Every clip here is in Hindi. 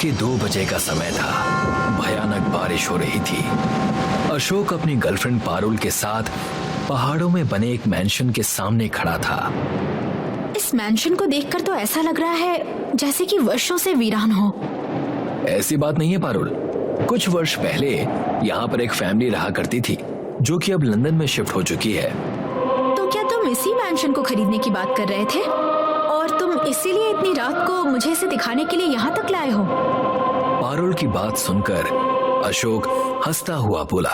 के 2 बजे का समय था। भयानक बारिश हो रही थी। अशोक अपनी गर्लफ्रेंड पारुल के साथ पहाड़ों में बने एक मैंशन के सामने खड़ा था। इस मैंशन को देखकर तो ऐसा लग रहा है जैसे कि वर्षों से वीरान हो। ऐसी बात नहीं है पारुल। कुछ वर्ष पहले यहाँ पर एक फैमिली रहा करती थी जो कि अब लंदन में शिफ्ट हो चुकी है। तो क्या तुम इसी मैंशन को खरीदने की बात कर रहे थे और तुम इसीलिए इतनी रात को मुझे इसे दिखाने के लिए यहाँ तक लाए हो? पारुल की बात सुनकर अशोक हंसता हुआ बोला,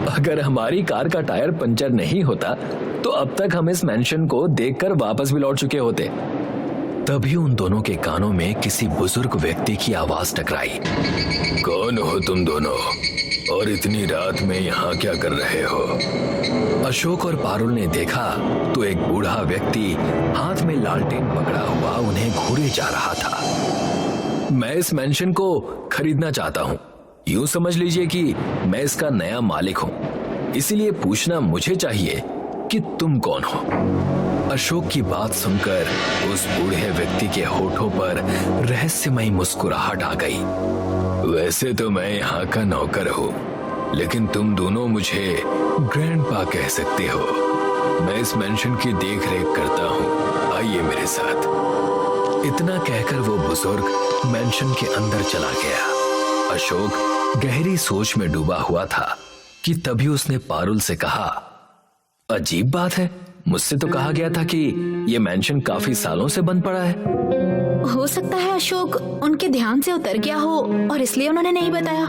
अगर हमारी कार का टायर पंचर नहीं होता तो अब तक हम इस मैंशन को देखकर वापस भी लौट चुके होते। तभी उन दोनों के कानों में किसी बुजुर्ग व्यक्ति की आवाज टकराई। कौन हो तुम दोनों और इतनी रात में यहाँ क्या कर रहे हो? अशोक और पारुल ने देखा तो एक बूढ़ा व्यक्ति हाथ में लालटेन पकड़ा हुआ उन्हें घूरे जा रहा था। मैं इस मैंशन को खरीदना चाहता हूँ। यूं समझ लीजिए कि मैं इसका नया मालिक हूँ, इसीलिए पूछना मुझे चाहिए कि तुम कौन हो। अशोक की बात सुनकर उस बूढ़े व्यक्ति के होठों पर रहस्यमयी मुस्कुराहट आ गई। वैसे तो मैं यहाँ का नौकर हूँ, लेकिन तुम दोनों मुझे ग्रैंडपा कह सकते हो। मैं इस मेंशन की देख रेख करता हूँ, आइए मेरे साथ। इतना कहकर वो बुजुर्ग मेंशन के अंदर चला गया। अशोक गहरी सोच में डूबा हुआ था कि तभी उसने पारुल से कहा, अजीब बात है, मुझसे तो कहा गया था कि ये मेंशन काफी सालों से बंद पड़ा है। हो सकता है अशोक उनके ध्यान से उतर गया हो और इसलिए उन्होंने नहीं बताया।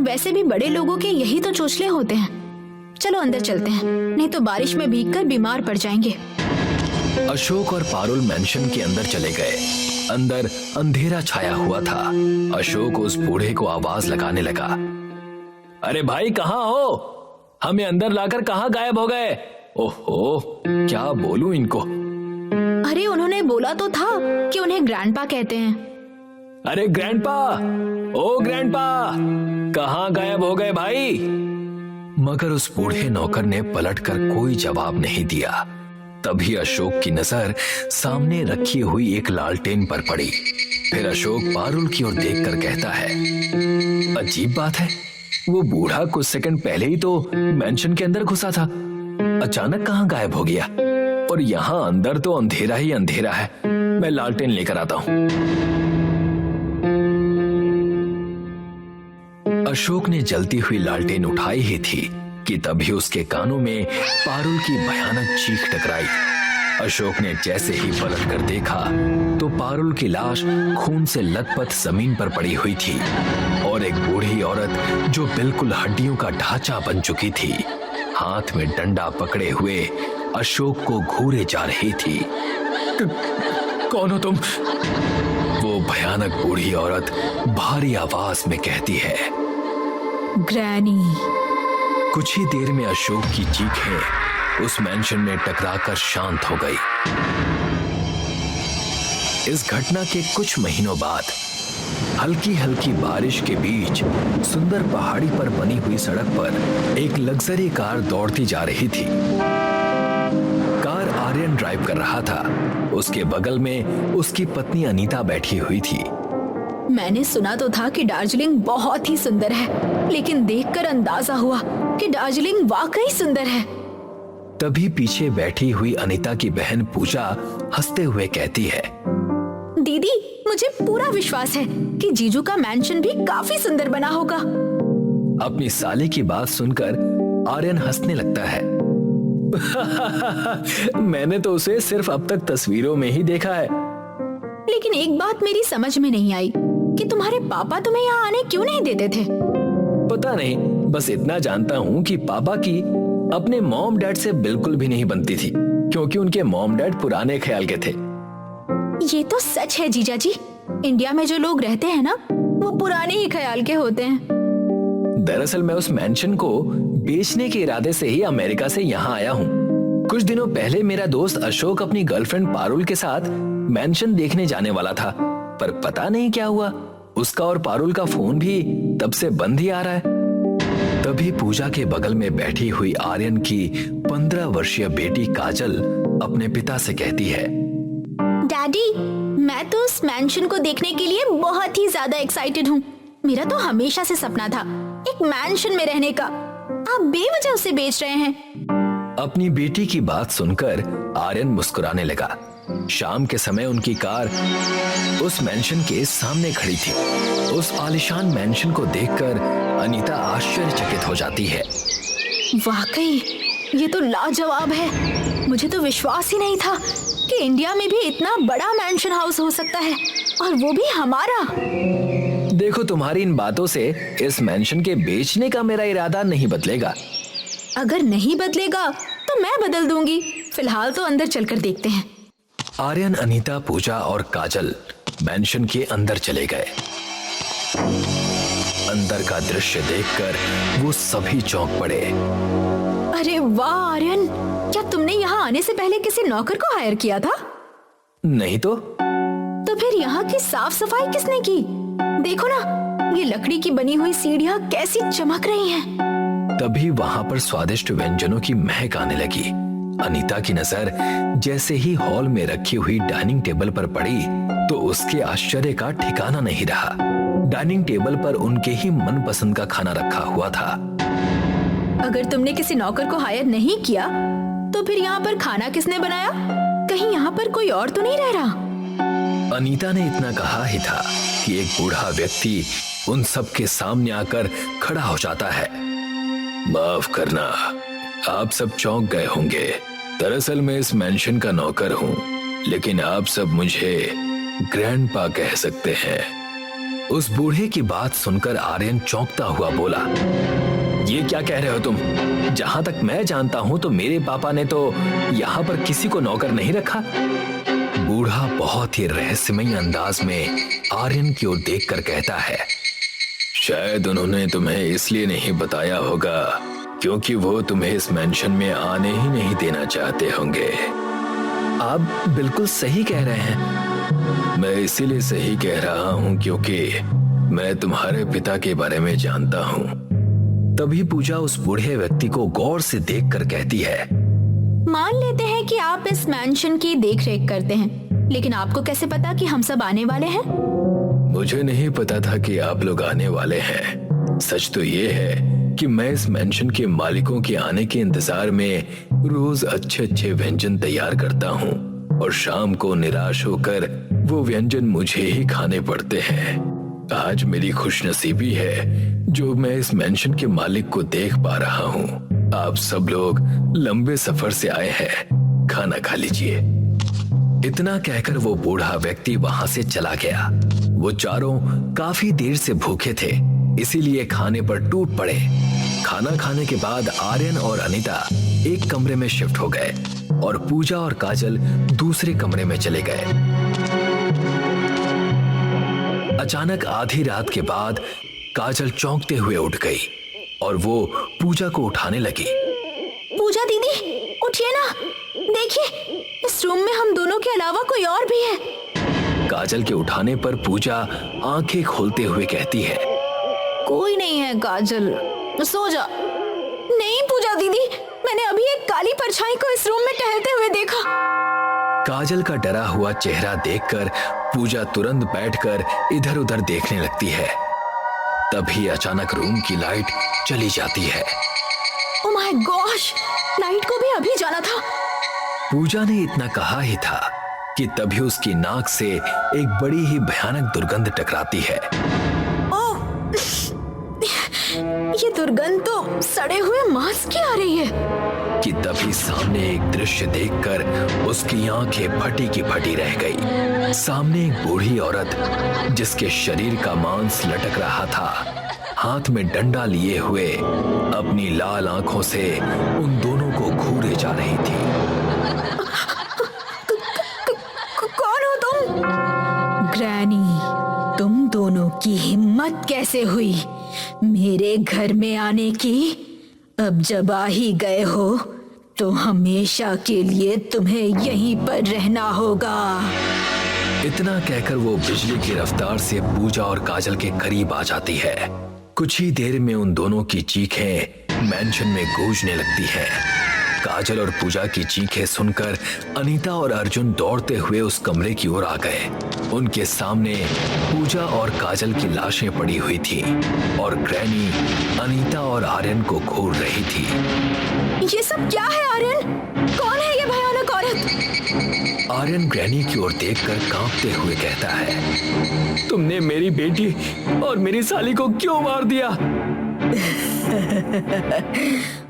वैसे भी बड़े लोगों के यही तो चोचले होते हैं। चलो अंदर चलते हैं, नहीं तो बारिश में भीगकर बीमार पड़ जाएंगे। अशोक और पारुल मेंशन के अंदर चले गए। अंदर अंधेरा छाया हुआ था। अशोक उस बूढ़े को आवाज लगाने लगा, अरे भाई कहाँ हो? हमें अंदर लाकर कहाँ गायब हो गए? ओहो, क्या बोलूं इनको। अरे उन्होंने बोला तो था कि उन्हें ग्रैंडपा कहते हैं। अरे ग्रैंडपा, ओ ग्रैंडपा, कहाँ गायब हो गए भाई? मगर उस बूढ़े नौकर ने पलटकर कोई जवाब नहीं दिया। तभी अशोक की नजर सामने रखी हुई एक लालटेन पर पड़ी। फिर अशोक पारुल की ओर देखकर कहता है, अजीब बात है, वो बूढ़ा कुछ सेकंड पहले ही तो मेंशन के अंदर घुसा था, अचानक कहाँ गायब हो गया? और यहाँ अंदर तो अंधेरा ही अंधेरा है। मैं लालटेन लेकर आता हूँ। अशोक ने जलती हुई लालटेन उठाई ही थी कि तभी उसके कानों में पारुल की भयानक चीख टकराई। अशोक ने जैसे ही पलट कर देखा तो पारुल की लाश खून से लथपथ जमीन पर पड़ी हुई थी और एक बूढ़ी औरत जो बिल्कुल हड्डियों का ढांचा बन चुकी थी, हाथ में डंडा पकड़े हुए अशोक को घूरे जा रही थी। कौन हो तुम? वो भयानक बूढ़ी औरत भारी आवाज में कहती है, ग्रैनी। कुछ ही देर में अशोक की चीखें उस मेंशन में टकराकर शांत हो गई। इस घटना के कुछ महीनों बाद हल्की हल्की बारिश के बीच सुंदर पहाड़ी पर बनी हुई सड़क पर एक लग्जरी कार दौड़ती जा रही थी। कार आर्यन ड्राइव कर रहा था। उसके बगल में उसकी पत्नी अनीता बैठी हुई थी। मैंने सुना तो था कि दार्जिलिंग बहुत ही सुंदर है, लेकिन देखकर अंदाजा हुआ कि दार्जिलिंग वाकई सुंदर है। तभी पीछे बैठी हुई अनीता की बहन पूजा हंसते हुए कहती है, दीदी मुझे पूरा विश्वास है कि जीजू का मैंशन भी काफी सुंदर बना होगा। अपनी साली की बात सुनकर आर्यन हंसने लगता है। मैंने तो उसे सिर्फ अब तक तस्वीरों में ही देखा है। लेकिन एक बात मेरी समझ में नहीं आई कि तुम्हारे पापा तुम्हें यहाँ आने क्यों नहीं देते थे? पता नहीं, बस इतना जानता हूँ कि पापा की अपने मॉम डैड से बिल्कुल भी नहीं बनती थी, क्योंकि उनके मॉम डैड पुराने ख्याल के थे। ये तो सच है जीजा जी, इंडिया में जो लोग रहते हैं ना, वो पुराने ही ख्याल के होते हैं। दरअसल मैं उस मैंशन को बेचने के इरादे से ही अमेरिका से यहाँ आया हूँ। कुछ दिनों पहले मेरा दोस्त अशोक अपनी गर्लफ्रेंड पारुल के साथ मैंशन देखने जाने वाला था, पर पता नहीं क्या हुआ, उसका और पारुल का फोन भी तब से बंद ही आ रहा है। तभी पूजा के बगल में बैठी हुई आर्यन की 15 वर्षीय बेटी काजल अपने पिता से कहती है, डैडी मैं तो उस मैंशन को देखने के लिए बहुत ही ज्यादा एक्साइटेड हूँ। मेरा तो हमेशा से सपना था एक मैंशन में रहने का। आप बेवजह उसे बेच रहे हैं। अपनी बेटी की बात सुनकर आर्यन मुस्कुराने लगा। शाम के समय उनकी कार उस मैंशन के सामने खड़ी थी। उस आलीशान मैंशन को देखकर अनीता आश्चर्यचकित हो जाती है। वाकई ये तो लाजवाब है। मुझे तो विश्वास ही नहीं था कि इंडिया में भी इतना बड़ा मैंशन हाउस हो सकता है, और वो भी हमारा। देखो, तुम्हारी इन बातों से इस मैंशन के बेचने का मेरा इरादा नहीं बदलेगा। अगर नहीं बदलेगा तो मैं बदल दूंगी। फिलहाल तो अंदर चलकर देखते हैं। आर्यन, अनीता, पूजा और काजल मैंशन के अंदर चले गए। अंदर का दृश्य देखकर वो सभी चौंक पड़े। अरे वाह आर्यन, क्या तुमने यहाँ आने से पहले किसी नौकर को हायर किया था? नहीं तो फिर यहाँ की साफ सफाई किसने की? देखो ना, ये लकड़ी की बनी हुई सीढ़ियाँ कैसी चमक रही हैं। तभी वहां पर स्वादिष्ट व्यंजनों की महक आने लगी। अनीता की नजर जैसे ही हॉल में रखी हुई डाइनिंग टेबल पर पड़ी तो उसके आश्चर्य का ठिकाना नहीं रहा। डाइनिंग टेबल पर उनके ही मनपसंद का खाना रखा हुआ था। अगर तुमने किसी नौकर को हायर नहीं किया तो फिर यहाँ पर खाना किसने बनाया? कहीं यहाँ पर कोई और तो नहीं रह रहा? अनीता ने इतना कहा ही था कि एक बूढ़ा व्यक्ति उन सब के सामने आकर खड़ा हो जाता है। माफ करना, आप सब चौंक गए होंगे। दरअसल मैं इस मैंशन का नौकर हूँ, लेकिन आप सब मुझे ग्रैंडपा कह सकते हैं। उस बूढ़े की बात सुनकर आर्यन चौंकता हुआ बोला, ये क्या कह रहे हो तुम? जहां तक मैं जानता हूं तो मेरे पापा ने तो यहाँ पर किसी को नौकर नहीं रखा। बूढ़ा बहुत ही रहस्यमय अंदाज में आर्यन की ओर देखकर कहता है, शायद उन्होंने तुम्हें इसलिए नहीं बताया होगा क्योंकि वो तुम्हें इस मैंशन में आने ही नहीं देना चाहते होंगे। आप बिल्कुल सही कह रहे हैं। मैं इसीलिए सही कह रहा हूँ क्योंकि मैं तुम्हारे पिता के बारे में जानता हूँ। तभी पूजा उस बूढ़े व्यक्ति को गौर से देखकर कहती है, मान लेते हैं कि आप इस मैंशन की देखरेख करते हैं, लेकिन आपको कैसे पता कि हम सब आने वाले हैं? मुझे नहीं पता था कि आप लोग आने वाले हैं। सच तो ये है कि मैं इस मैंशन के मालिकों के आने के इंतजार में रोज अच्छे अच्छे व्यंजन तैयार करता हूँ और शाम को निराश होकर वो व्यंजन मुझे ही खाने पड़ते हैं। आज मेरी खुशनसीबी है जो मैं इस मैंशन के मालिक को देख पा रहा हूँ। आप सब लोग लंबे सफर से आए हैं, खाना खा लीजिए। इतना कहकर वो बूढ़ा व्यक्ति वहां से चला गया। वो चारों काफी देर से भूखे थे, इसीलिए खाने पर टूट पड़े। खाना खाने के बाद आर्यन और अनीता एक कमरे में शिफ्ट हो गए और पूजा और काजल दूसरे कमरे में चले गए। अचानक आधी रात के बाद काजल चौंकते हुए उठ गई और वो पूजा को उठाने लगी। पूजा दीदी, उठिए ना, देखिए इस रूम में हम दोनों के अलावा कोई और भी है। काजल के उठाने पर पूजा आंखें खोलते हुए कहती है, कोई नहीं है काजल, सो जा। नहीं पूजा दीदी, मैंने अभी एक काली परछाई को इस रूम में टहलते हुए देखा। काजल का डरा हुआ चेहरा देखकर पूजा तुरंत बैठकर इधर उधर देखने लगती है। तभी अचानक रूम की लाइट चली जाती है। ओह माय गॉश, लाइट को भी अभी जाना था। पूजा ने इतना कहा ही था कि तभी उसकी नाक से एक बड़ी ही भयानक दुर्गंध टकराती है। ओह, ये दुर्गंध तो सड़े हुए मांस की आ रही है। कि तभी सामने एक दृश्य देखकर उसकी आंखें फटी की फटी रह गई। सामने एक बूढ़ी औरत जिसके शरीर का मांस लटक रहा था, हाथ में डंडा लिए हुए अपनी लाल आंखों से उन दोनों को घूरे जा रही थी। कौन हो तुम? ग्रैनी, तुम दोनों की हिम्मत कैसे हुई मेरे घर में आने की? अब जब आ ही गए हो तो हमेशा के लिए तुम्हें यहीं पर रहना होगा। इतना कहकर वो बिजली की रफ्तार से पूजा और काजल के करीब आ जाती है। कुछ ही देर में उन दोनों की चीखें मैंशन में गूंजने लगती हैं। काजल और पूजा की चीखें सुनकर अनीता और अर्जुन दौड़ते हुए उस कमरे की ओर आ गए। उनके सामने पूजा और काजल की लाशें पड़ी हुई थी और ग्रैनी अनीता और आर्यन को घूर रही थी। ये सब क्या है आर्यन? कौन है ये भयानक औरत? आर्यन ग्रैनी की ओर देखकर कांपते हुए कहता है, तुमने मेरी बेटी और मेरी साली को क्यों मार दिया?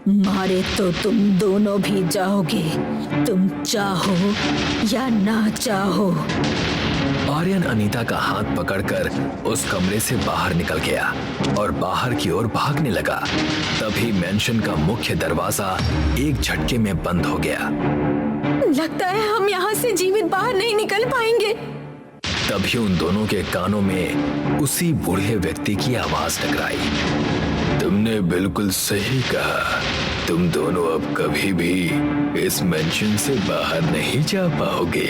मारे तो तुम दोनों भी जाओगे, तुम चाहो या ना चाहो। आर्यन अनीता का हाथ पकड़कर उस कमरे से बाहर निकल गया और बाहर की ओर भागने लगा। तभी मैंशन का मुख्य दरवाजा एक झटके में बंद हो गया। लगता है हम यहाँ से जीवित बाहर नहीं निकल पाएंगे। तभी उन दोनों के कानों में उसी बूढ़े व्यक्ति की आवाज टकराई। तुमने बिल्कुल सही कहा, तुम दोनों अब कभी भी इस मेंशन से बाहर नहीं जा पाओगे।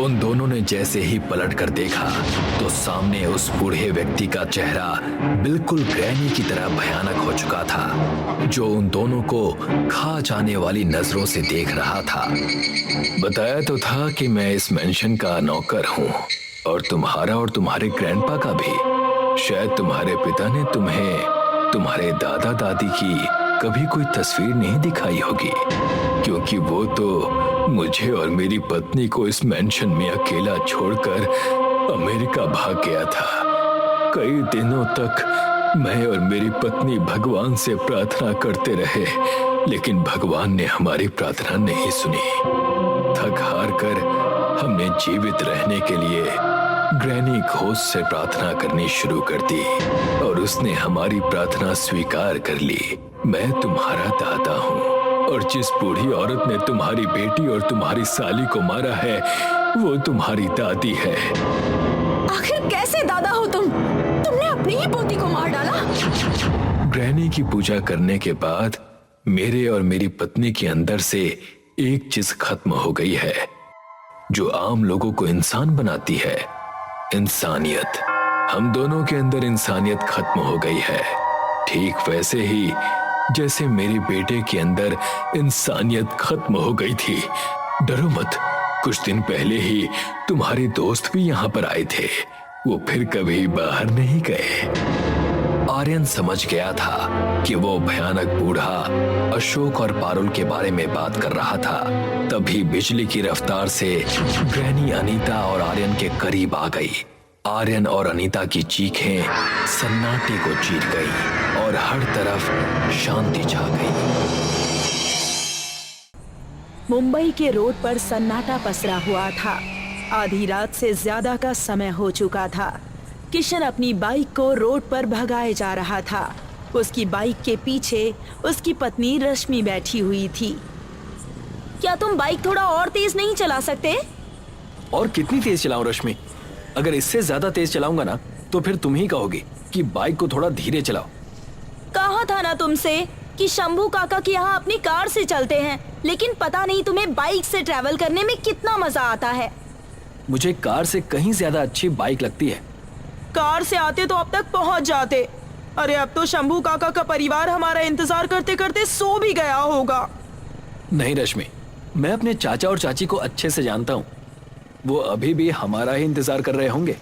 उन दोनों ने जैसे ही पलट कर देखा तो सामने उस बूढ़े व्यक्ति का चेहरा बिल्कुल ग्रैनी की तरह भयानक हो चुका था, जो उन दोनों को खा जाने वाली नजरों से देख रहा था। बताया तो था कि मैं इस मेंशन का नौकर हूँ, और तुम्हारा और तुम्हारे ग्रैंडपा का भी। शायद तुम्हारे पिता ने तुम्हें तुम्हारे दादा दादी की कभी कोई तस्वीर नहीं दिखाई होगी, क्योंकि वो तो मुझे और मेरी पत्नी को इस मेंशन में अकेला छोड़कर अमेरिका भाग गया था। कई दिनों तक मैं और मेरी पत्नी भगवान से प्रार्थना करते रहे, लेकिन भगवान ने हमारी प्रार्थना नहीं सुनी। थक हार कर हमने जीवित रहने के लिए ग्रैनी घोष से प्रार्थना करनी शुरू कर दी और उसने हमारी प्रार्थना स्वीकार कर ली। मैं तुम्हारा दादा हूँ, और जिस बूढ़ी औरत ने तुम्हारी बेटी और तुम्हारी साली को मारा है वो तुम्हारी दादी है। आखिर कैसे दादा हो तुम? तुमने अपनी ही पोती को मार डाला। ग्रैनी की पूजा करने के बाद मेरे और मेरी पत्नी के अंदर से एक चीज खत्म हो गई है जो आम लोगों को इंसान बनाती है, इंसानियत। हम दोनों के अंदर इंसानियत खत्म हो गई है, ठीक वैसे ही जैसे मेरे बेटे के अंदर इंसानियत खत्म हो गई थी। डरो मत, कुछ दिन पहले ही तुम्हारे दोस्त भी यहाँ पर आए थे, वो फिर कभी बाहर नहीं गए। आर्यन समझ गया था कि वो भयानक बूढ़ा अशोक और पारुल के बारे में बात कर रहा था। तभी बिजली की रफ्तार से ग्रैनी अनीता और आर्यन के करीब आ गई। आर्यन और अनीता की चीखें सन्नाटे को चीर गई और हर तरफ शांति छा गई। मुंबई के रोड पर सन्नाटा पसरा हुआ था। आधी रात से ज्यादा का समय हो चुका था। किशन अपनी बाइक को रोड पर भगाए जा रहा था। उसकी बाइक के पीछे उसकी पत्नी रश्मि बैठी हुई थी। क्या तुम बाइक थोड़ा और तेज नहीं चला सकते? और कितनी तेज चलाऊं रश्मि? अगर इससे ज्यादा तेज चलाऊंगा ना तो फिर तुम ही कहोगे कि बाइक को थोड़ा धीरे चलाओ। कहा था ना तुमसे कि शंभू काका के यहाँ अपनी कार से चलते हैं, लेकिन पता नहीं तुम्हें बाइक से ट्रैवल करने में कितना मजा आता है। मुझे कार से कहीं ज्यादा अच्छी बाइक लगती है। कार से आते तो अब तक पहुंच जाते। अरे अब तो शंभू काका का परिवार हमारा इंतजार करते करते सो भी गया होगा। नहीं रश्मि, मैं अपने चाचा और चाची को अच्छे से जानता हूँ, वो अभी भी हमारा ही इंतजार कर रहे होंगे।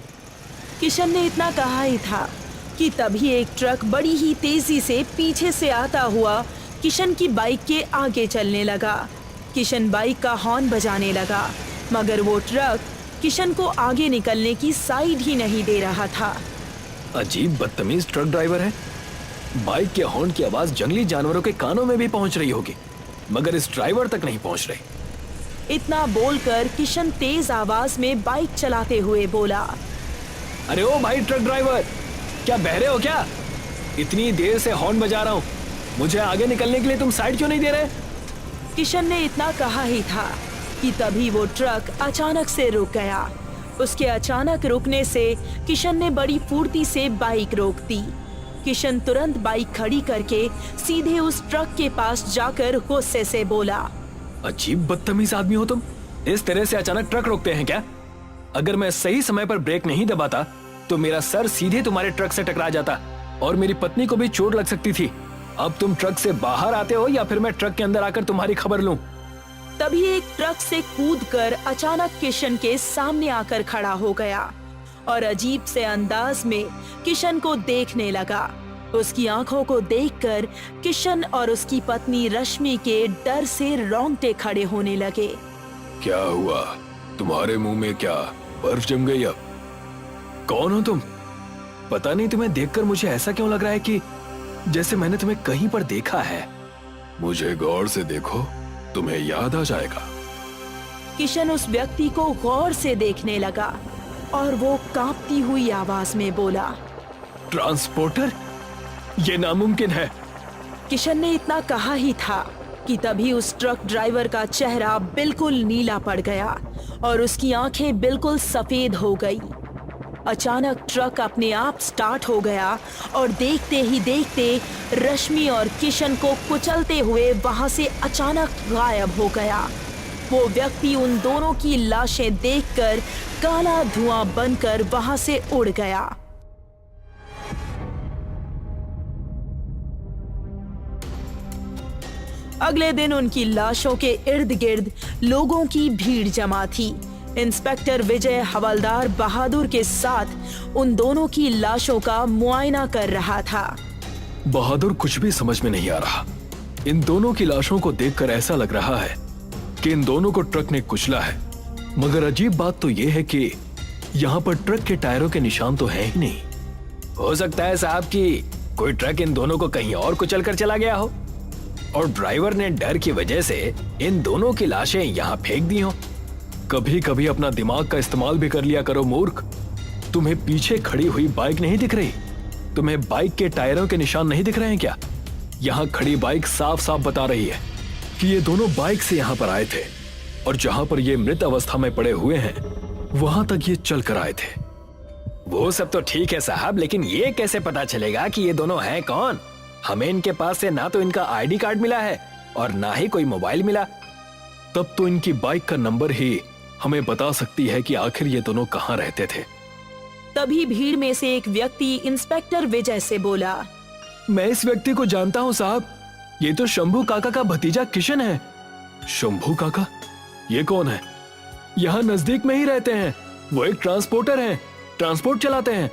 किशन ने इतना कहा ही था कि तभी एक ट्रक बड़ी ही तेजी से पीछे से आता हुआ किशन की बाइक के आगे चलने लगा। किशन बाइक का हॉर्न बजाने लगा, मगर वो ट्रक किशन को आगे निकलने की साइड ही नहीं दे रहा था। अजीब बदतमीज ट्रक ड्राइवर है। बाइक के हॉर्न की आवाज जंगली जानवरों के कानों में भी पहुंच रही होगी, मगर इस ड्राइवर तक नहीं पहुंच रही। इतना बोलकर किशन तेज आवाज में बाइक चलाते हुए बोला, अरे ओ भाई ट्रक ड्राइवर, क्या बहरे हो क्या? इतनी देर से हॉर्न बजा रहा हूँ, मुझे आगे निकलने के लिए तुम साइड क्यों नहीं दे रहे? किशन ने इतना कहा ही था कि तभी वो ट्रक अचानक से रुक गया। उसके अचानक रुकने से किशन ने बड़ी फुर्ती से बाइक रोक दी। किशन तुरंत बाइक खड़ी करके सीधे उस ट्रक के पास जाकर गुस्से से बोला, अजीब बदतमीज आदमी हो तुम, इस तरह से अचानक ट्रक रोकते हैं क्या? अगर मैं सही समय पर ब्रेक नहीं दबाता तो मेरा सर सीधे तुम्हारे ट्रक से टकरा जाता और मेरी पत्नी को भी चोट लग सकती थी। अब तुम ट्रक से बाहर आते हो या फिर मैं ट्रक के अंदर आकर तुम्हारी खबर लूं? तभी एक ट्रक से कूदकर अचानक किशन के सामने आकर खड़ा हो गया और अजीब से अंदाज में किशन को देखने लगा। उसकी आंखों को देखकर किशन और उसकी पत्नी रश्मि के डर से रोंगटे खड़े होने लगे। क्या हुआ? तुम्हारे मुंह में क्या बर्फ जम गई? अब कौन हो तुम? पता नहीं तुम्हें देखकर मुझे ऐसा क्यों लग रहा है कि जैसे मैंने तुम्हें कहीं पर देखा है। मुझे गौर से देखो, तुम्हें याद आ जाएगा। किशन उस व्यक्ति को गौर से देखने लगा और वो कांपती हुई आवाज में बोला, ट्रांसपोर्टर? ये नामुमकिन है। किशन ने इतना कहा ही था कि तभी उस ट्रक ड्राइवर का चेहरा बिल्कुल नीला पड़ गया और उसकी आंखें बिल्कुल सफेद हो गई। अचानक ट्रक अपने आप स्टार्ट हो गया और देखते ही देखते रश्मि और किशन को कुचलते हुए वहां से अचानक गायब हो गया। वो व्यक्ति उन दोनों की लाशें देखकर काला धुआं बनकर वहां से उड़ गया। अगले दिन उनकी लाशों के इर्द गिर्द लोगों की भीड़ जमा थी। इंस्पेक्टर विजय हवलदार बहादुर के साथ उन दोनों की लाशों का मुआयना कर रहा था। बहादुर कुछ भी समझ में नहीं आ रहा। इन दोनों की लाशों को देखकर ऐसा लग रहा है कि इन दोनों को ट्रक ने कुचला है, मगर अजीब बात तो यह है कि यहाँ पर ट्रक के टायरों के निशान तो हैं ही नहीं। हो सकता है साहब कि कोई ट्रक इन दोनों को कहीं और कुचल कर चला गया हो और ड्राइवर ने डर की वजह से इन दोनों की लाशें यहाँ फेंक दी हो। कभी कभी अपना दिमाग का इस्तेमाल भी कर लिया करो मूर्ख। तुम्हें पीछे खड़ी हुई बाइक नहीं दिख रही? तुम्हें बाइक के टायरों के निशान नहीं दिख रहे हैं क्या? यहाँ खड़ी बाइक साफ साफ बता रही है कि ये दोनों बाइक से यहाँ पर आए थे और जहां पर ये मृत अवस्था में पड़े हुए हैं वहां तक ये चल कर आए थे। वो सब तो ठीक है साहब, लेकिन ये कैसे पता चलेगा कि ये दोनों हैं कौन? हमें इनके पास से ना तो इनका आईडी कार्ड मिला है और ना ही कोई मोबाइल मिला। तब तो इनकी बाइक का नंबर ही हमें बता सकती है कि आखिर ये दोनों कहाँ रहते थे। तभी भीड़ में से एक व्यक्ति इंस्पेक्टर विजय से बोला, मैं इस व्यक्ति को जानता हूँ साहब, ये तो शंभू काका का भतीजा किशन है। शंभू काका? ये कौन है? यहाँ नजदीक में ही रहते हैं। वो एक ट्रांसपोर्टर हैं, ट्रांसपोर्ट चलाते हैं।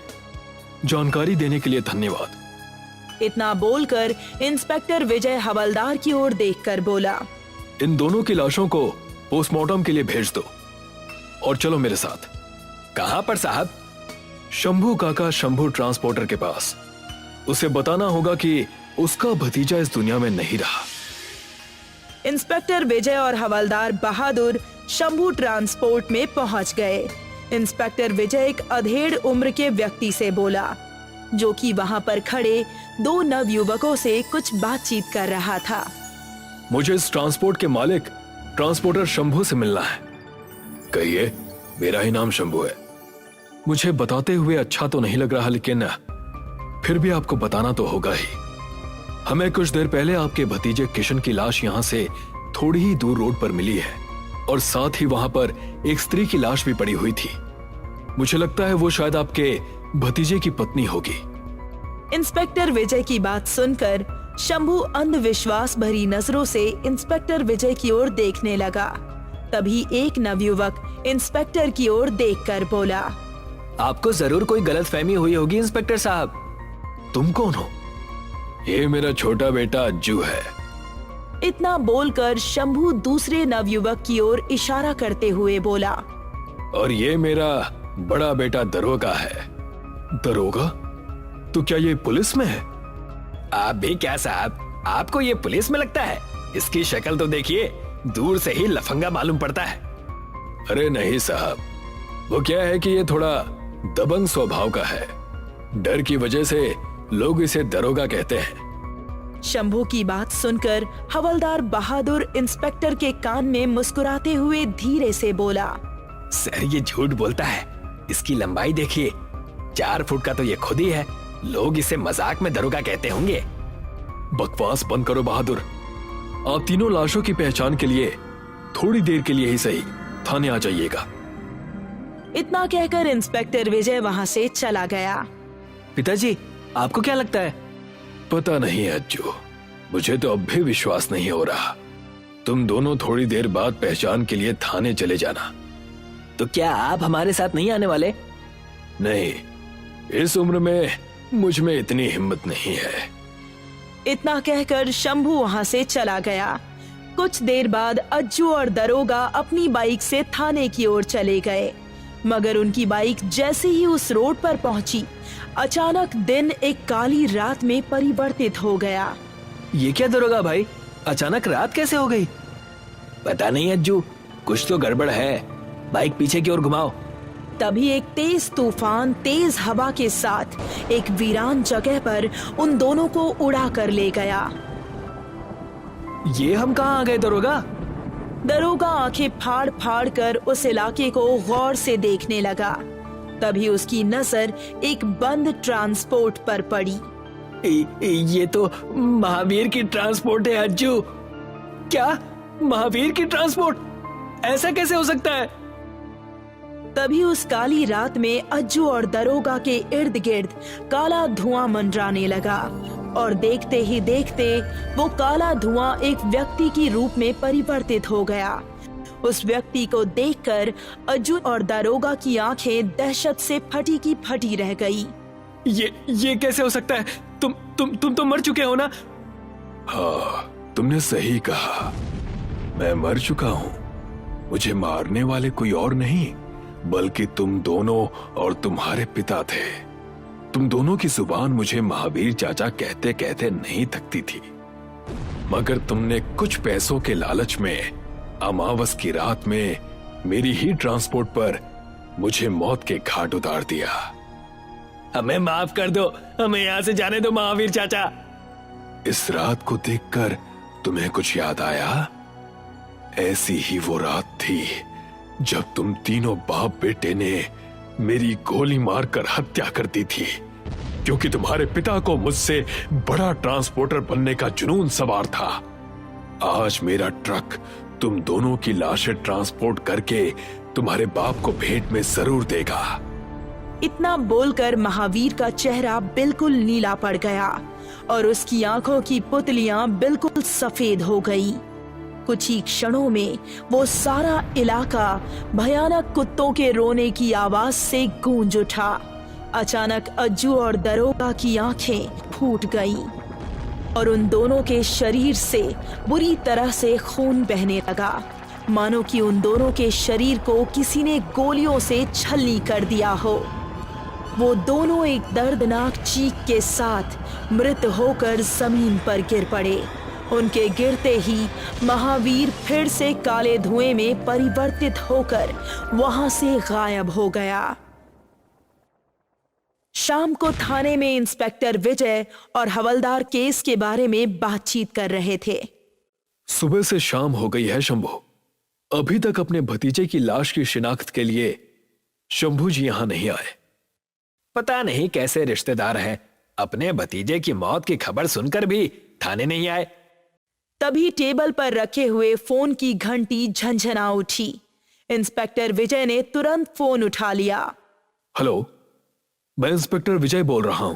जानकारी देने के लिए धन्यवाद। इतना बोलकर इंस्पेक्टर विजय हवलदार की ओर देखकर बोला, इन दोनों की लाशों को पोस्टमार्टम के लिए भेज दो और चलो मेरे साथ। कहां पर साहब? शंभू काका शंभू ट्रांसपोर्टर के पास। उसे बताना होगा कि उसका भतीजा इस दुनिया में नहीं रहा। इंस्पेक्टर विजय और हवलदार बहादुर शंभू ट्रांसपोर्ट में पहुंच गए। इंस्पेक्टर विजय एक अधेड़ उम्र के व्यक्ति से बोला, जो कि वहां पर खड़े दो नवयुवकों से कुछ बातचीत कर रहा था। मुझे इस ट्रांसपोर्ट के मालिक ट्रांसपोर्टर शंभू से मिलना है। कहिए, मेरा ही नाम शंभू है। मुझे बताते हुए अच्छा तो नहीं लग रहा, लेकिन फिर भी आपको बताना तो होगा ही। हमें कुछ देर पहले आपके भतीजे किशन की लाश यहाँ से थोड़ी ही दूर रोड पर मिली है और साथ ही वहां पर एक स्त्री की लाश भी पड़ी हुई थी। मुझे लगता है वो शायद आपके भतीजे की पत्नी होगी। इंस्पेक्टर विजय की बात सुनकर शंभू अंधविश्वास भरी नजरों से इंस्पेक्टर विजय की ओर देखने लगा। तभी एक नवयुवक इंस्पेक्टर की ओर देखकर बोला, आपको जरूर कोई गलतफहमी हुई होगी इंस्पेक्टर साहब। तुम कौन हो? ये मेरा छोटा बेटा अज्जू है। इतना बोलकर शंभू दूसरे नवयुवक की ओर इशारा करते हुए बोला, और ये मेरा बड़ा बेटा दरोगा है। दरोगा? तो क्या ये पुलिस में है? आप भी क्या साहब, आपको ये पुलिस में लगता है? इसकी शक्ल तो देखिए, दूर से ही लफंगा मालूम पड़ता है। अरे नहीं साहब, वो क्या है कि ये थोड़ा दबंग स्वभाव का है। डर की वजह से लोग इसे दरोगा कहते हैं। शंभू की बात सुनकर हवलदार बहादुर इंस्पेक्टर के कान में मुस्कुराते हुए धीरे से बोला, सर ये झूठ बोलता है। इसकी लंबाई देखिए, 4 फुट का तो ये खुद ही है। लोग इसे मजाक में दरोगा कहते होंगे। बकवास बंद करो बहादुर। आप तीनों लाशों की पहचान के लिए थोड़ी देर के लिए ही सही थाने आ जाइएगा। इतना कहकर इंस्पेक्टर विजय वहां से चला गया। पिताजी, आपको क्या लगता है? पता नहीं है अज्जू, मुझे तो अब भी विश्वास नहीं हो रहा। तुम दोनों थोड़ी देर बाद पहचान के लिए थाने चले जाना। तो क्या आप हमारे साथ नहीं आने वाले? नहीं, इस उम्र में मुझ में इतनी हिम्मत नहीं है। इतना कहकर शंभू वहां से चला गया। कुछ देर बाद अज्जू और दरोगा अपनी बाइक से थाने की ओर चले गए, मगर उनकी बाइक जैसे ही उस रोड पर पहुंची, अचानक दिन एक काली रात में परिवर्तित हो गया। ये क्या दरोगा भाई, अचानक रात कैसे हो गई? पता नहीं अज्जू, कुछ तो गड़बड़ है। बाइक पीछे की ओर घुमाओ। तभी एक तेज तूफान तेज हवा के साथ एक वीरान जगह पर उन दोनों को उड़ा कर ले गया। ये हम कहाँ आ गए दरोगा? दरोगा आंखें फाड़ फाड़ कर उस इलाके को गौर से देखने लगा। तभी उसकी नजर एक बंद ट्रांसपोर्ट पर पड़ी। ये तो महावीर की ट्रांसपोर्ट है अज्जू। क्या महावीर की ट्रांसपोर्ट? ऐसा कैसे हो सकता है? तभी उस काली रात में अज्जू और दरोगा के इर्द गिर्द काला धुआं मंडराने लगा और देखते ही देखते वो काला धुआं एक व्यक्ति की रूप में परिवर्तित हो गया। उस व्यक्ति को देखकर अज्जू और दरोगा की आंखें दहशत से फटी की फटी रह गई। ये कैसे हो सकता है? तुम तो मर चुके हो ना? हाँ, तुमने सही कहा, मैं मर चुका हूँ। मुझे मारने वाले कोई और नहीं बल्कि तुम दोनों और तुम्हारे पिता थे। तुम दोनों की जुबान मुझे महावीर चाचा कहते कहते नहीं थकती थी, मगर तुमने कुछ पैसों के लालच में अमावस की रात में मेरी ही ट्रांसपोर्ट पर मुझे मौत के घाट उतार दिया। हमें माफ कर दो, हमें यहाँ से जाने दो महावीर चाचा। इस रात को देखकर तुम्हें कुछ याद आया? ऐसी ही वो रात थी जब तुम तीनों बाप बेटे ने मेरी गोली मारकर हत्या कर दी थी, क्योंकि तुम्हारे पिता को मुझसे बड़ा ट्रांसपोर्टर बनने का जुनून सवार था। आज मेरा ट्रक तुम दोनों की लाशें ट्रांसपोर्ट करके तुम्हारे बाप को भेंट में जरूर देगा। इतना बोलकर महावीर का चेहरा बिल्कुल नीला पड़ गया और उसकी आंखों की पुतलियां बिल्कुल सफेद हो गई। कुछ ही क्षणों में वो सारा इलाका भयानक कुत्तों के रोने की आवाज से गूंज उठा। अचानक अज्जू और दरोगा की आंखें फूट गईं और उन दोनों के शरीर से बुरी तरह से खून बहने लगा, मानो कि उन दोनों के शरीर को किसी ने गोलियों से छलनी कर दिया हो। वो दोनों एक दर्दनाक चीख के साथ मृत होकर जमीन पर गिर पड़े। उनके गिरते ही महावीर फिर से काले धुएं में परिवर्तित होकर वहां से गायब हो गया। शाम को थाने में इंस्पेक्टर विजय और हवलदार केस के बारे में बातचीत कर रहे थे। सुबह से शाम हो गई है शंभू, अभी तक अपने भतीजे की लाश की शिनाख्त के लिए शंभू जी यहां नहीं आए। पता नहीं कैसे रिश्तेदार हैं, अपने भतीजे की मौत की खबर सुनकर भी थाने नहीं आए। तभी टेबल पर रखे हुए फोन की घंटी झंझना उठी। इंस्पेक्टर विजय ने तुरंत फोन उठा लिया। हेलो, मैं इंस्पेक्टर विजय बोल रहा हूं।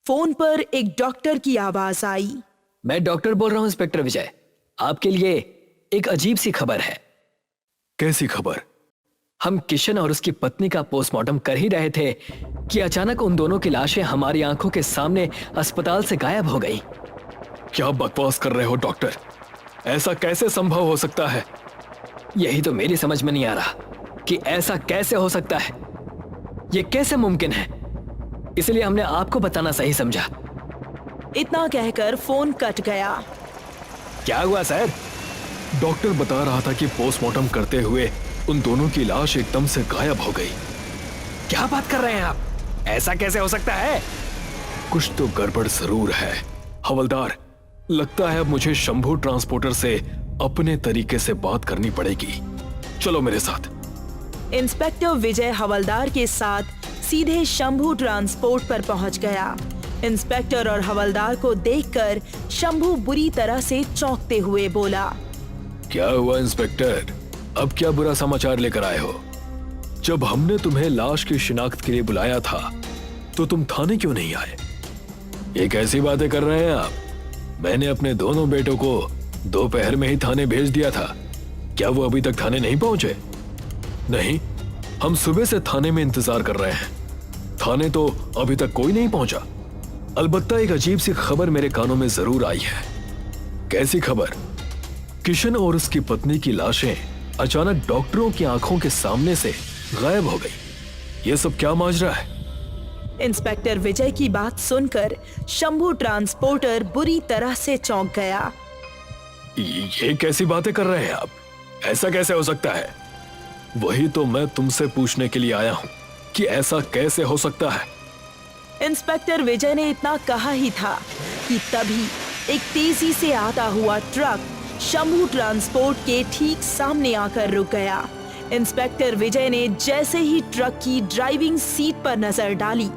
फोन पर एक डॉक्टर की आवाज आई। मैं डॉक्टर बोल रहा हूं इंस्पेक्टर विजय, आपके लिए एक अजीब सी खबर है। कैसी खबर? हम किशन और उसकी पत्नी का पोस्टमार्टम कर ही रहे थे कि अचानक उन दोनों की लाशें हमारी आंखों के सामने अस्पताल से गायब हो गई। क्या बकवास कर रहे हो डॉक्टर? ऐसा कैसे संभव हो सकता है? यही तो मेरी समझ में नहीं आ रहा कि ऐसा कैसे हो सकता है, ये कैसे मुमकिन है। इसलिए हमने आपको बताना सही समझा। इतना कहकर फोन कट गया। क्या हुआ सर? डॉक्टर बता रहा था कि पोस्टमार्टम करते हुए उन दोनों की लाश एकदम से गायब हो गई। क्या बात कर रहे हैं आप? ऐसा कैसे हो सकता है? कुछ तो गड़बड़ जरूर है हवलदार। लगता है अब मुझे शंभू ट्रांसपोर्टर से अपने तरीके से बात करनी पड़ेगी। चलो मेरे साथ। इंस्पेक्टर विजय हवलदार के साथ सीधे शंभू ट्रांसपोर्ट पर पहुंच गया। इंस्पेक्टर और हवलदार को देखकर शंभू बुरी तरह से चौंकते हुए बोला, क्या हुआ इंस्पेक्टर? अब क्या बुरा समाचार लेकर आए हो? जब हमने तुम्हें लाश की शिनाख्त के लिए बुलाया था तो तुम थाने क्यों नहीं आए? ये कैसी बातें कर रहे हैं आप? मैंने अपने दोनों बेटों को दोपहर में ही थाने भेज दिया था। क्या वो अभी तक थाने नहीं पहुंचे? नहीं, हम सुबह से थाने में इंतजार कर रहे हैं। थाने तो अभी तक कोई नहीं पहुंचा। अलबत्ता एक अजीब सी खबर मेरे कानों में जरूर आई है। कैसी खबर? किशन और उसकी पत्नी की लाशें अचानक डॉक्टरों की आंखों के सामने से गायब हो गई। ये सब क्या माजरा है? इंस्पेक्टर विजय की बात सुनकर शंभू ट्रांसपोर्टर बुरी तरह से चौंक गया। ये कैसी बातें कर रहे हैं आप? ऐसा कैसे हो सकता है? वही तो मैं तुमसे पूछने के लिए आया हूं कि ऐसा कैसे हो सकता है। इंस्पेक्टर विजय ने इतना कहा ही था कि तभी एक तेजी से आता हुआ ट्रक शंभू ट्रांसपोर्ट के ठीक सामने आकर रुक गया। इंस्पेक्टर विजय ने जैसे ही ट्रक की ड्राइविंग सीट पर नजर डाली,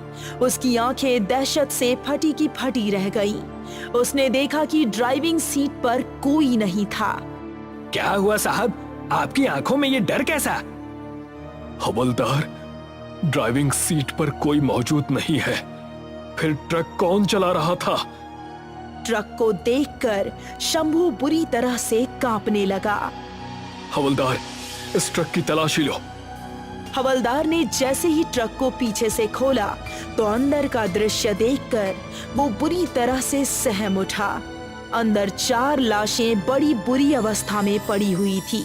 उसकी आंखें दहशत से फटी की फटी रह गईं। उसने देखा कि ड्राइविंग सीट पर कोई नहीं था। क्या हुआ साहब? आपकी आंखों में ये डर कैसा? हवलदार, ड्राइविंग सीट पर कोई मौजूद नहीं है। फिर ट्रक कौन चला रहा था? ट्रक को देखकर शंभू बुरी तरह से कांपने लगा। हवलदार, इस ट्रक की तलाशी लो। हवलदार ने जैसे ही ट्रक को पीछे से खोला तो अंदर का दृश्य देखकर वो बुरी तरह से सहम उठा। अंदर 4 लाशें बड़ी बुरी अवस्था में पड़ी हुई थी।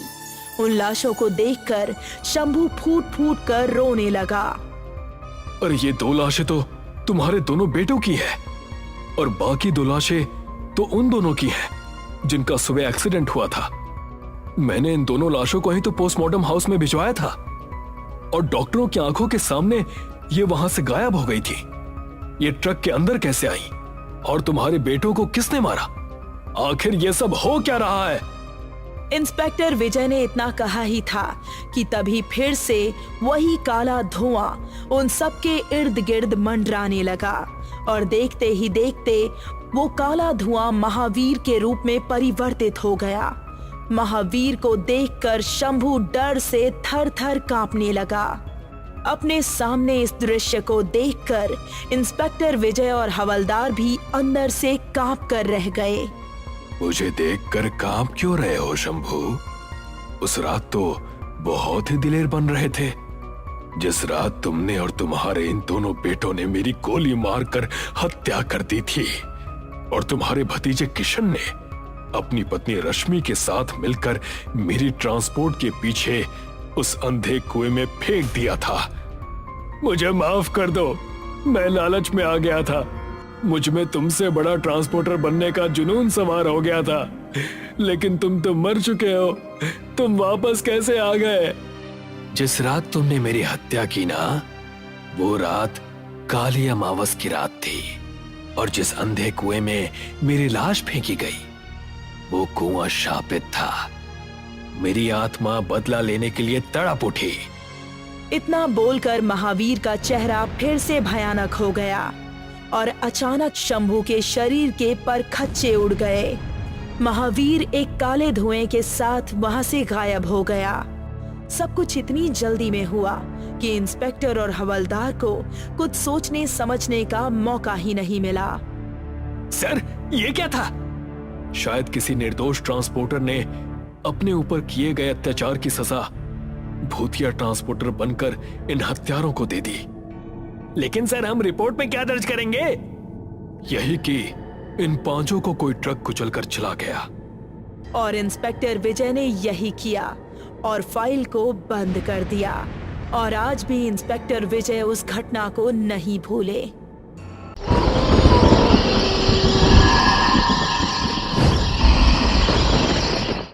उन लाशों को देखकर शंभू फूट फूट कर रोने लगा। अरे ये 2 लाशें तो तुम्हारे दोनों बेटों की है और बाकी 2 लाशें तो उन दोनों की हैं जिनका सुबह एक्सीडेंट हुआ था। मैंने इन दोनों लाशों को ही तो पोस्टमार्टम हाउस में भिजवाया था और डॉक्टरों की आंखों के सामने ये वहां से गायब हो गई थी। ये ट्रक के अंदर कैसे आई और तुम्हारे बेटों को किसने मारा? आखिर ये सब हो क्या रहा है? इंस्पेक्टर विजय ने इतना कहा ही था कि तभी फिर से वही काला धुआं उन सबके इर्द गिर्द मंडराने लगा और देखते ही देखते वो काला धुआं महावीर के रूप में परिवर्तित हो गया। महावीर को देखकर शंभू डर से थर थर कांपने लगा। अपने सामने इस दृश्य को देखकर इंस्पेक्टर विजय और हवलदार भी अंदर से कांप कर रह गए। मुझे देखकर कांप क्यों रहे हो शंभू? उस रात तो बहुत ही दिलेर बन रहे थे। जिस रात तुमने और तुम्हारे इन दोनों बेटों ने मेरी गोली मारकर हत्या कर दी थी और तुम्हारे भतीजे किशन ने अपनी पत्नी रश्मि के साथ मिलकर मेरी ट्रांसपोर्ट के पीछे उस अंधे कुएं में फेंक दिया था। मुझे माफ कर दो, मैं लालच में आ गया था। मुझ में तुमसे बड़ा ट्रांसपोर्टर बनने का जुनून सवार हो गया था, लेकिन तुम तो मर चुके हो। तुम वापस कैसे आ गए? जिस रात तुमने मेरी हत्या की ना, वो रात काली अमावस की रात थी और जिस अंधे कुएं में मेरी लाश फेंकी गई वो कुआं शापित था। मेरी आत्मा बदला लेने के लिए तड़प उठी। इतना बोलकर महावीर का चेहरा फिर से भयानक हो गया और अचानक शंभू के शरीर के परखच्चे उड़ गए। महावीर एक काले धुएं के साथ वहां से गायब हो गया। सब कुछ इतनी जल्दी में हुआ कि इंस्पेक्टर और हवलदार को कुछ सोचने समझने का मौका ही नहीं मिला। सर, ये क्या था? शायद किसी निर्दोष ट्रांसपोर्टर ने अपने ऊपर किए गए अत्याचार की सजा भूतिया ट्रांसपोर्टर बनकर इन हत्यारों को दे दी। लेकिन सर, हम रिपोर्ट में क्या दर्ज करेंगे? यही कि इन 5 को कोई ट्रक कुचलकर चला गया। और इंस्पेक्टर विजय ने यही किया और फाइल को बंद कर दिया। और आज भी इंस्पेक्टर विजय उस घटना को नहीं भूले।